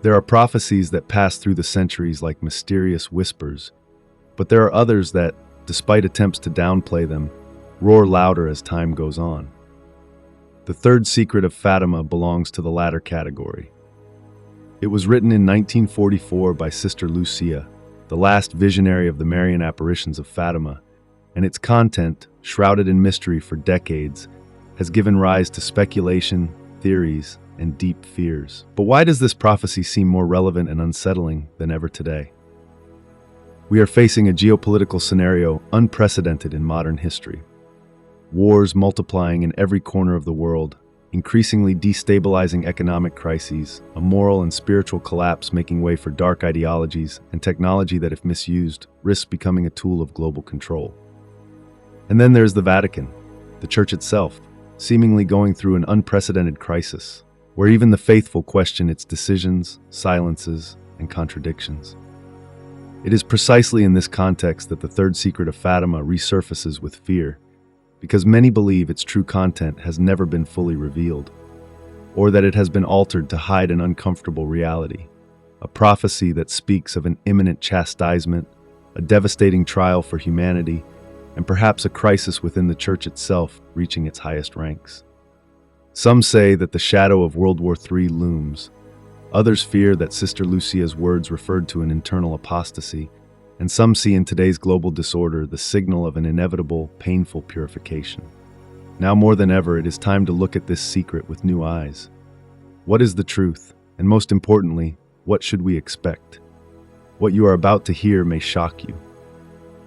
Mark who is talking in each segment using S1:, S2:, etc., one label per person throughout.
S1: There are prophecies that pass through the centuries like mysterious whispers, but there are others that, despite attempts to downplay them, roar louder as time goes on. The third secret of Fatima belongs to the latter category. It was written in 1944 by Sister Lucia, the last visionary of the Marian apparitions of Fatima, and its content, shrouded in mystery for decades, has given rise to speculation, theories, and deep fears. But why does this prophecy seem more relevant and unsettling than ever today? We are facing a geopolitical scenario unprecedented in modern history. Wars multiplying in every corner of the world, increasingly destabilizing economic crises, a moral and spiritual collapse making way for dark ideologies, and technology that, if misused, risks becoming a tool of global control. And then there's the Vatican, the Church itself, seemingly going through an unprecedented crisis, where even the faithful question its decisions, silences, and contradictions. It is precisely in this context that the third secret of Fatima resurfaces with fear, because many believe its true content has never been fully revealed, or that it has been altered to hide an uncomfortable reality, a prophecy that speaks of an imminent chastisement, a devastating trial for humanity, and perhaps a crisis within the Church itself reaching its highest ranks. Some say that the shadow of World War III looms. Others fear that Sister Lucia's words referred to an internal apostasy, and some see in today's global disorder the signal of an inevitable, painful purification. Now more than ever, it is time to look at this secret with new eyes. What is the truth? And most importantly, what should we expect? What you are about to hear may shock you.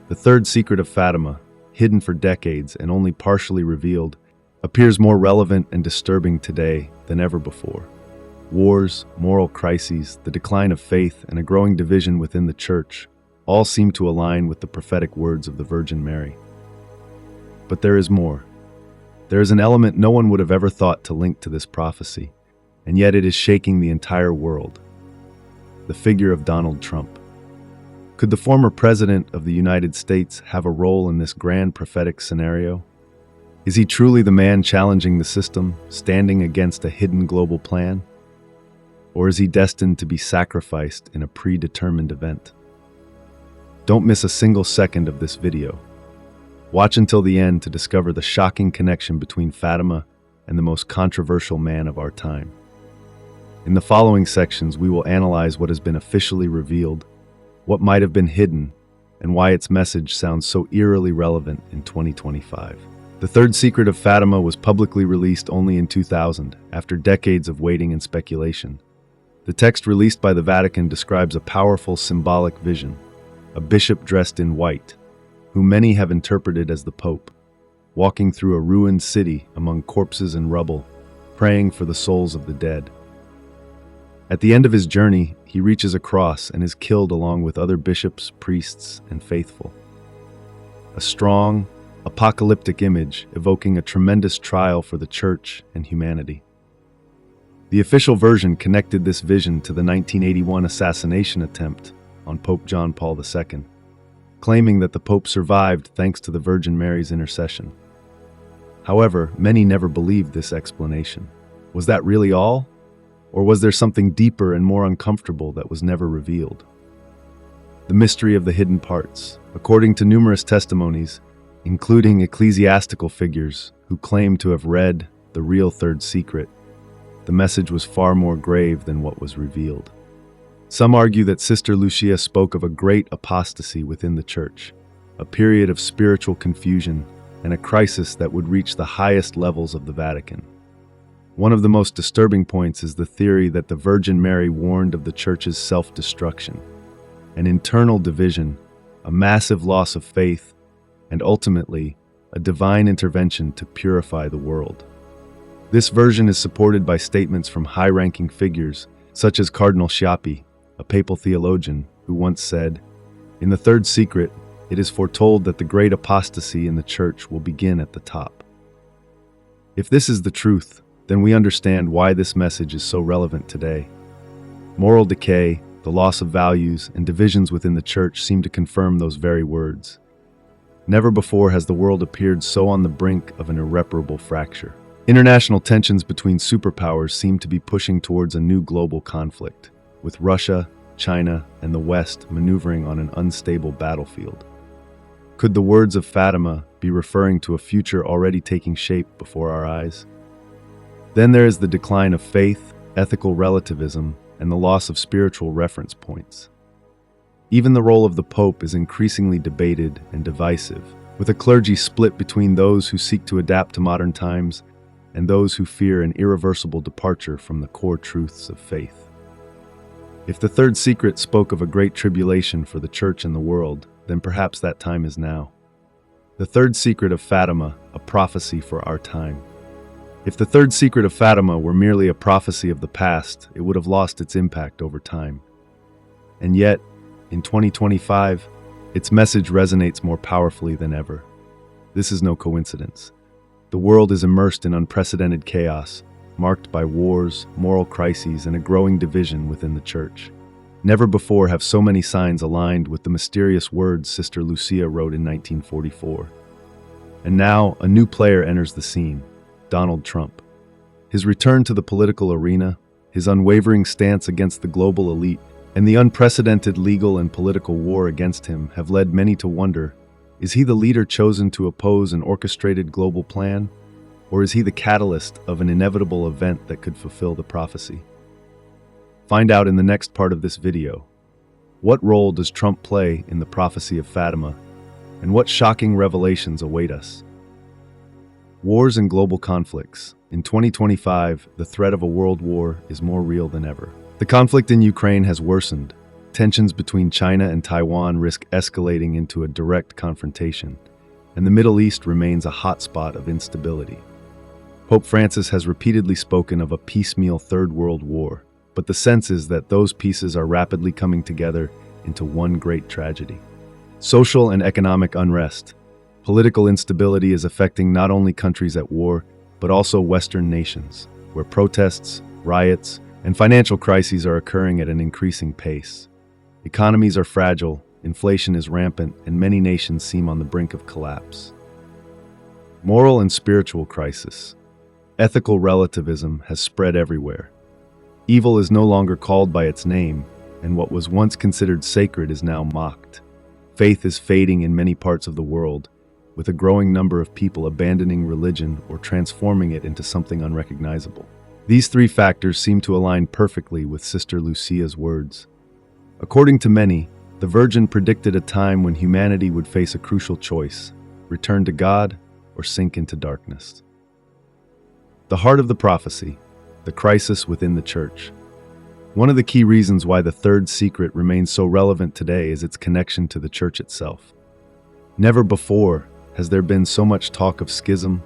S1: The third secret of Fatima, hidden for decades and only partially revealed, appears more relevant and disturbing today than ever before. Wars, moral crises, the decline of faith, and a growing division within the Church all seem to align with the prophetic words of the Virgin Mary. But there is more. There is an element no one would have ever thought to link to this prophecy, and yet it is shaking the entire world. The figure of Donald Trump. Could the former President of the United States have a role in this grand prophetic scenario? Is he truly the man challenging the system, standing against a hidden global plan? Or is he destined to be sacrificed in a predetermined event? Don't miss a single second of this video. Watch until the end to discover the shocking connection between Fatima and the most controversial man of our time. In the following sections, we will analyze what has been officially revealed, what might have been hidden, and why its message sounds so eerily relevant in 2025. The third secret of Fatima was publicly released only in 2000, after decades of waiting and speculation. The text released by the Vatican describes a powerful symbolic vision, a bishop dressed in white, who many have interpreted as the Pope, walking through a ruined city among corpses and rubble, praying for the souls of the dead. At the end of his journey, he reaches a cross and is killed along with other bishops, priests, and faithful. A strong, apocalyptic image evoking a tremendous trial for the Church and humanity. The official version connected this vision to the 1981 assassination attempt on Pope John Paul II, claiming that the Pope survived thanks to the Virgin Mary's intercession. However, many never believed this explanation. Was that really all? Or was there something deeper and more uncomfortable that was never revealed? The mystery of the hidden parts. According to numerous testimonies, including ecclesiastical figures who claim to have read the real third secret, the message was far more grave than what was revealed. Some argue that Sister Lucia spoke of a great apostasy within the Church, a period of spiritual confusion, and a crisis that would reach the highest levels of the Vatican. One of the most disturbing points is the theory that the Virgin Mary warned of the Church's self-destruction, an internal division, a massive loss of faith, and ultimately, a divine intervention to purify the world. This version is supported by statements from high-ranking figures, such as Cardinal Schiappi, a papal theologian, who once said, "In the third secret, it is foretold that the great apostasy in the Church will begin at the top." If this is the truth, then we understand why this message is so relevant today. Moral decay, the loss of values, and divisions within the Church seem to confirm those very words. Never before has the world appeared so on the brink of an irreparable fracture. International tensions between superpowers seem to be pushing towards a new global conflict. with Russia, China, and the West maneuvering on an unstable battlefield. Could the words of Fatima be referring to a future already taking shape before our eyes? Then there is the decline of faith, ethical relativism, and the loss of spiritual reference points. Even the role of the Pope is increasingly debated and divisive, with a clergy split between those who seek to adapt to modern times and those who fear an irreversible departure from the core truths of faith. If the third secret spoke of a great tribulation for the church and the world, then perhaps that time is now. The third secret of Fatima, a prophecy for our time. If the third secret of Fatima were merely a prophecy of the past, it would have lost its impact over time. And yet, in 2025, its message resonates more powerfully than ever. This is no coincidence. The world is immersed in unprecedented chaos, marked by wars, moral crises, and a growing division within the church. Never before have so many signs aligned with the mysterious words Sister Lucia wrote in 1944. And now, a new player enters the scene, Donald Trump. His return to the political arena, his unwavering stance against the global elite, and the unprecedented legal and political war against him have led many to wonder, is he the leader chosen to oppose an orchestrated global plan? Or is he the catalyst of an inevitable event that could fulfill the prophecy? Find out in the next part of this video. What role does Trump play in the prophecy of Fatima? And what shocking revelations await us? Wars and global conflicts. In 2025, the threat of a world war is more real than ever. The conflict in Ukraine has worsened. Tensions between China and Taiwan risk escalating into a direct confrontation, and the Middle East remains a hotspot of instability. Pope Francis has repeatedly spoken of a piecemeal Third World War, but the sense is that those pieces are rapidly coming together into one great tragedy. Social and economic unrest. Political instability is affecting not only countries at war, but also Western nations, where protests, riots, and financial crises are occurring at an increasing pace. Economies are fragile, inflation is rampant, and many nations seem on the brink of collapse. Moral and spiritual crisis. Ethical relativism has spread everywhere. Evil is no longer called by its name, and what was once considered sacred is now mocked. Faith is fading in many parts of the world, with a growing number of people abandoning religion or transforming it into something unrecognizable. These three factors seem to align perfectly with Sister Lucia's words. According to many, the Virgin predicted a time when humanity would face a crucial choice: return to God or sink into darkness. The heart of the prophecy, the crisis within the Church. One of the key reasons why the third secret remains so relevant today is its connection to the Church itself. Never before has there been so much talk of schism,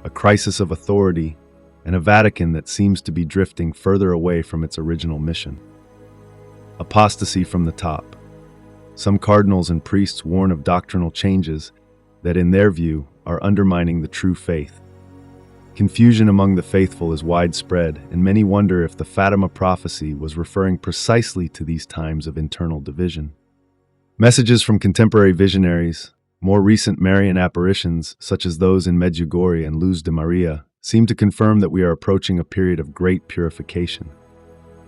S1: a crisis of authority, and a Vatican that seems to be drifting further away from its original mission. Apostasy from the top. Some cardinals and priests warn of doctrinal changes that, in their view, are undermining the true faith. Confusion among the faithful is widespread, and many wonder if the Fatima prophecy was referring precisely to these times of internal division. Messages from contemporary visionaries, more recent Marian apparitions, such as those in Medjugorje and Luz de Maria, seem to confirm that we are approaching a period of great purification.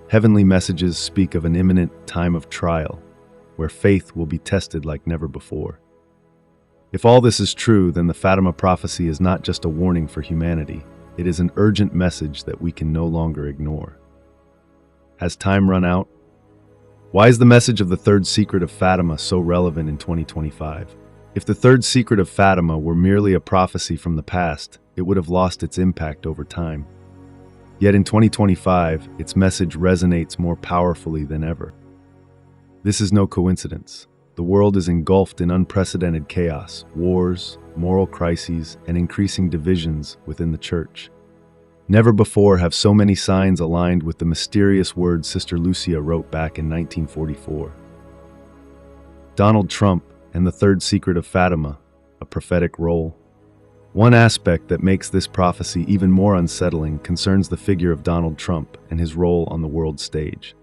S1: Heavenly messages speak of an imminent time of trial, where faith will be tested like never before. If all this is true, then the Fatima prophecy is not just a warning for humanity, it is an urgent message that we can no longer ignore. Has time run out? Why is the message of the third secret of Fatima so relevant in 2025? If the third secret of Fatima were merely a prophecy from the past, it would have lost its impact over time. Yet in 2025, its message resonates more powerfully than ever. This is no coincidence. The world is engulfed in unprecedented chaos, wars, moral crises, and increasing divisions within the Church. Never before have so many signs aligned with the mysterious words Sister Lucia wrote back in 1944. Donald Trump and the third secret of Fatima, a prophetic role. One aspect that makes this prophecy even more unsettling concerns the figure of Donald Trump and his role on the world stage.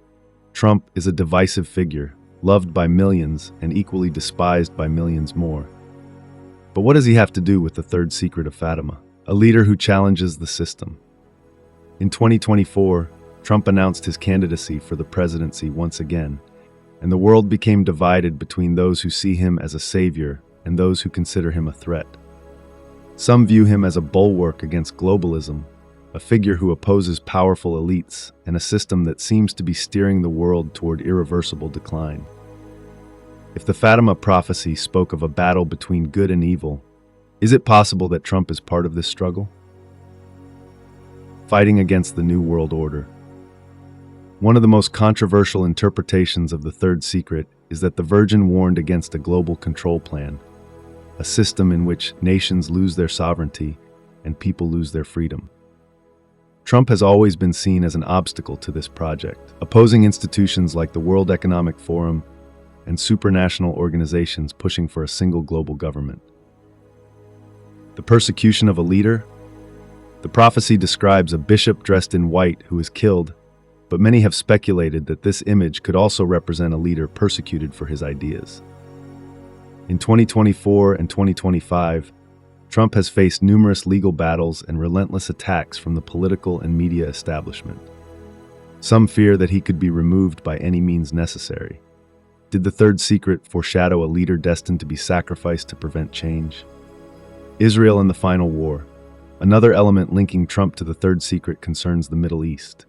S1: Trump is a divisive figure, loved by millions and equally despised by millions more. But what does he have to do with the third secret of Fatima? A leader who challenges the system. In 2024, Trump announced his candidacy for the presidency once again, and the world became divided between those who see him as a savior and those who consider him a threat. Some view him as a bulwark against globalism, a figure who opposes powerful elites and a system that seems to be steering the world toward irreversible decline. If the Fatima prophecy spoke of a battle between good and evil, is it possible that Trump is part of this struggle? Fighting against the New World Order. One of the most controversial interpretations of the third secret is that the Virgin warned against a global control plan, a system in which nations lose their sovereignty and people lose their freedom. Trump has always been seen as an obstacle to this project, opposing institutions like the World Economic Forum and supranational organizations pushing for a single global government. The persecution of a leader? The prophecy describes a bishop dressed in white who is killed, but many have speculated that this image could also represent a leader persecuted for his ideas. In 2024 and 2025, Trump has faced numerous legal battles and relentless attacks from the political and media establishment. Some fear that he could be removed by any means necessary. Did the third secret foreshadow a leader destined to be sacrificed to prevent change? Israel and the final war. Another element linking Trump to the third secret concerns the Middle East.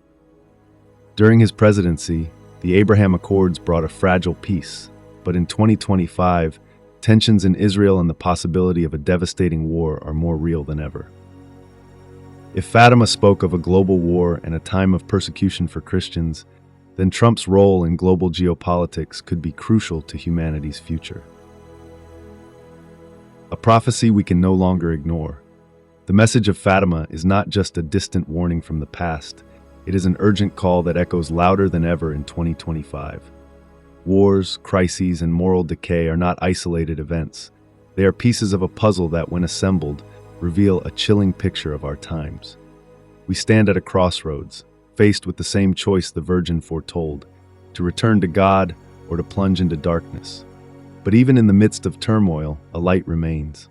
S1: During his presidency, the Abraham Accords brought a fragile peace, but in 2025, tensions in Israel and the possibility of a devastating war are more real than ever. If Fatima spoke of a global war and a time of persecution for Christians, then Trump's role in global geopolitics could be crucial to humanity's future. A prophecy we can no longer ignore. The message of Fatima is not just a distant warning from the past. It is an urgent call that echoes louder than ever in 2025. Wars, crises, and moral decay are not isolated events. They are pieces of a puzzle that, when assembled, reveal a chilling picture of our times. We stand at a crossroads, faced with the same choice the Virgin foretold, to return to God or to plunge into darkness. But even in the midst of turmoil, a light remains.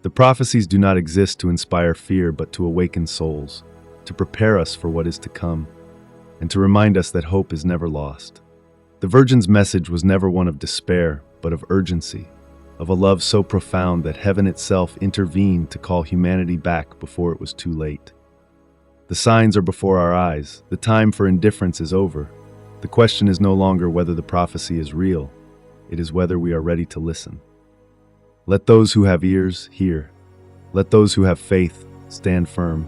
S1: The prophecies do not exist to inspire fear, but to awaken souls, to prepare us for what is to come, and to remind us that hope is never lost. The Virgin's message was never one of despair, but of urgency, of a love so profound that heaven itself intervened to call humanity back before it was too late. The signs are before our eyes. The time for indifference is over. The question is no longer whether the prophecy is real. It is whether we are ready to listen. Let those who have ears hear. Let those who have faith stand firm.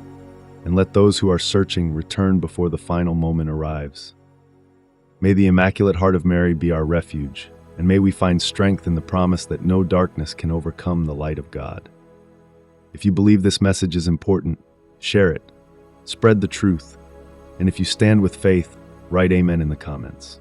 S1: And let those who are searching return before the final moment arrives. May the Immaculate Heart of Mary be our refuge, and may we find strength in the promise that no darkness can overcome the light of God. If you believe this message is important, share it. Spread the truth. And if you stand with faith, write Amen in the comments.